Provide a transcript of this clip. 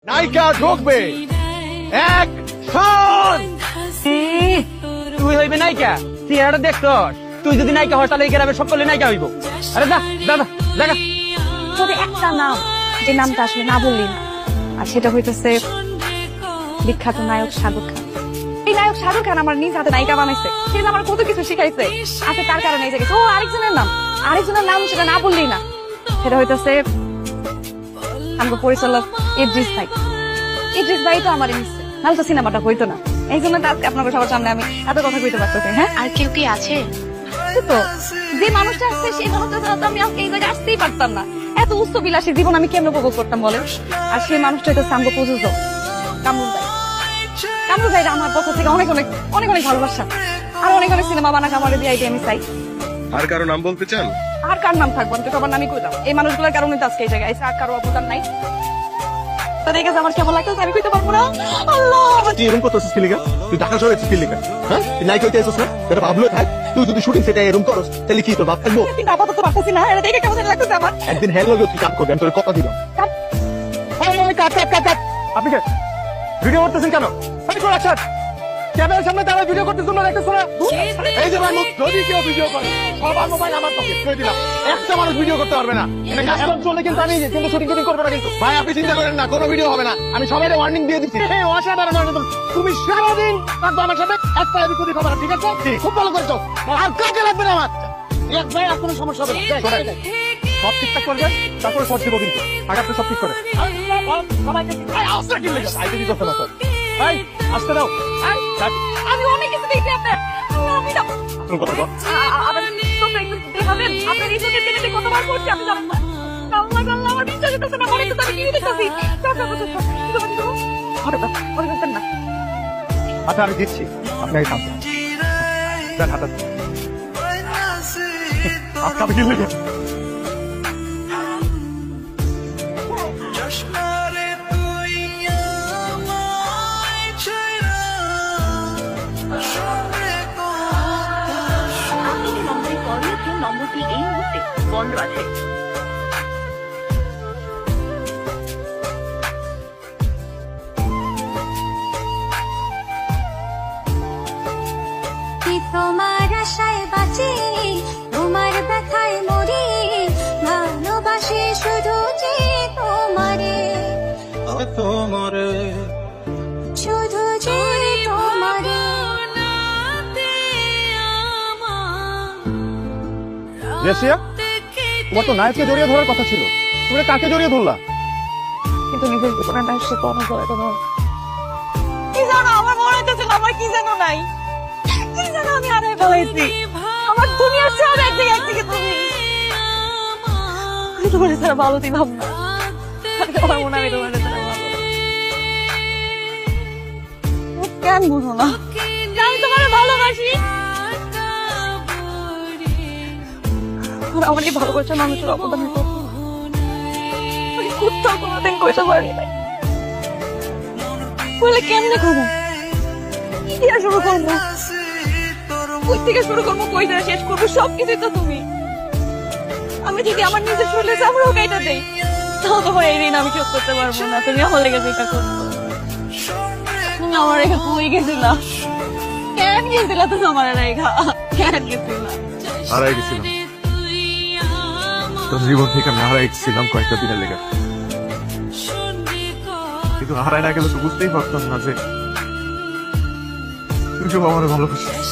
নায়িকা ঢুকবে। অ্যাকশন। তুই হইবে নায়িকা? চেহারাটা দেখছ? তুই যদি নায়িকা হয় তাহলে এই গ্রামের সকলে নায়িকা হইব। আরে যা দাদা দেখা তবে একটা নাম, যে নামটা আসলে না বললি না, আর সেটা হইতেছে বিখ্যাত নায়ক শাহরুখ খান। এই নায়ক শাহরুখ খান আমার নিজ হাতে নায়িকা বানাইছে, সেটা আমার কত কিছু শিখাইছে। আচ্ছা তার কারণে এই জায়গায় ও আরেকজনের নাম সেটা না বললি না, সেটা হইতেছে আমার পরিচালক ইদ্রিস ভাই। ইদ্রিস ভাই তো আমার নিচ্ছে, নাহলে তো সিনেমাটা হইতো না। এই জন্য আজকে আপনাদের সবার সামনে আমি এত কথা কইতে পারতেছি। হ্যাঁ, আর কেউ কি আছে? তো যে মানুষটা আসছে সেই মানুষটা ছাড়া তো আমি এই জায়গায় আসতেই পারতাম না। এত উচ্চ বিলাসী জীবন আমি কেমন উপভোগ করতাম বলেন? আর সেই মানুষটা হয়তো সামনে প্রযোজক কামরুল ভাই। কামরুল ভাইরা আমার পক্ষ থেকে অনেক অনেক অনেক অনেক ভালোবাসা, আর অনেক অনেক সিনেমা বানাক আমার দিয়ে আমি চাই। আর কারো নাম বলতে চান? আর কার নাম থাকবো? আমি তো সবার নামই কইলাম। এই মানুষগুলোর কারণে তো আজকে এই জায়গায় আর কারো অবদান নাই। তো দেখে আমার কেমন লাগতেছে আমি কইতে পারবো না। আল্লাহ, তুই এরকম করতেছিস কি লিগা? তুই ঢাকা শহরে আছিস কি লিগা? হ্যাঁ, তুই নায়িকা হইতে আছিস না? এটা ভাবলো থাক। তুই যদি শুটিং সেটা এরকম করস তাহলে কি তোর বাপ থাকবো? কিন্তু আপাতত পারতেছি না। এটা দেখে কেমন লাগতেছে আমার। একদিন হ্যাঁ লাগবে তুই কাজ করবি, আমি তোর কথা দিলাম। আপনি কে ভিডিও করতেছেন কেন? আমি কোন আছেন ক্যামেরার সামনে দাঁড়ায় ভিডিও করতেছ না? দেখতেছ না? এই যে ভাই, যদি কেউ ভিডিও করে সবার মোবাইল আমার পকেট করে দিলাম। একটা মানুষ ভিডিও করতে পারবে না। এটা কাস্টম চলে কিন্তু আমি কিন্তু শুটিং করবে না কিন্তু। ভাই আপনি চিন্তা করেন না, কোনো ভিডিও হবে না। আমি সবাই ওয়ার্নিং দিয়ে দিচ্ছি। এই অসাধারণ একদম। তুমি সারাদিন থাকবে আমার সাথে, একটা এদিক ওদিক হবে না, ঠিক আছে? খুব ভালো করেছো। আর কাকে লাগবে না আমার এক ভাই, আর কোনো সমস্যা হবে না। সব ঠিকঠাক করবেন, তারপরে সব দিব কিন্তু। আগে আপনি সব ঠিক করেন। আসতে দাও। আমি অনেক কিছু দেখি আপনার। আমি না আপনার এই চোখের পেটে কতবার করছি আমি জানি না। আমার বিশ্বাস হচ্ছে না, মনে হচ্ছে আমি কি দেখতেছি। না আচ্ছা আমি দিচ্ছি, আপনাকে কাম দেন হাতে। আপনি কি লিখে নম্বরটি এই মুহূর্তে বন্ধ আছে। তোমার আশায় বাঁচি, তোমার ব্যথায় মরি, ভালোবাসি শুধু যে তোমারে, শুধু যে তোমারে। রেসিয়া, তোমার তো নায়ককে জড়িয়ে ধরার কথা ছিল, তুমি কাকে জড়িয়ে ধরলা? কিন্তু নিজের জীবনে না সে কোনো করে কোনো কি জানো আমার মনে হইতেছে আমার কি জানো নাই, কি জানো আমি আড়াই ফেলাইছি। আমার দুনিয়ার সব একদিকে তুমি তোমার ছাড়া ভালো ছিলাম না। আমার মনে হয় তোমার ছাড়া ভালো কেন বুঝো না? আমি তোমার ভালোবাসি, আমার এই ভালোবাসা মানুষের অবদান কোথাও কোনোদিন কইতে পারি নাই। বলে কেমনে করবো, কি দিয়ে শুরু করবো, কই থেকে শুরু করবো, কই থেকে শেষ করবো, সবকিছুই তো তুমি। আমি যদি আমার নিজের শরীরে চামড়াও গাইটা দেই তাও তো এই ঋণ আমি শোধ করতে পারবো না। তুমি আমার লেগে যেটা করছো, তুমি আমার রেখা কই গেছিলা, কেন গেছিলা তুমি আমার রেখা, কেন গেছিলা? হারাই গেছিলাম তোর জীবন থেকে, আমি হারাই গেছিলাম কয়েকটা দিনের লেগে। কিন্তু হারাই না গেলে তো বুঝতেই পারতাম না যে তুই আমার ভালোবাসিস।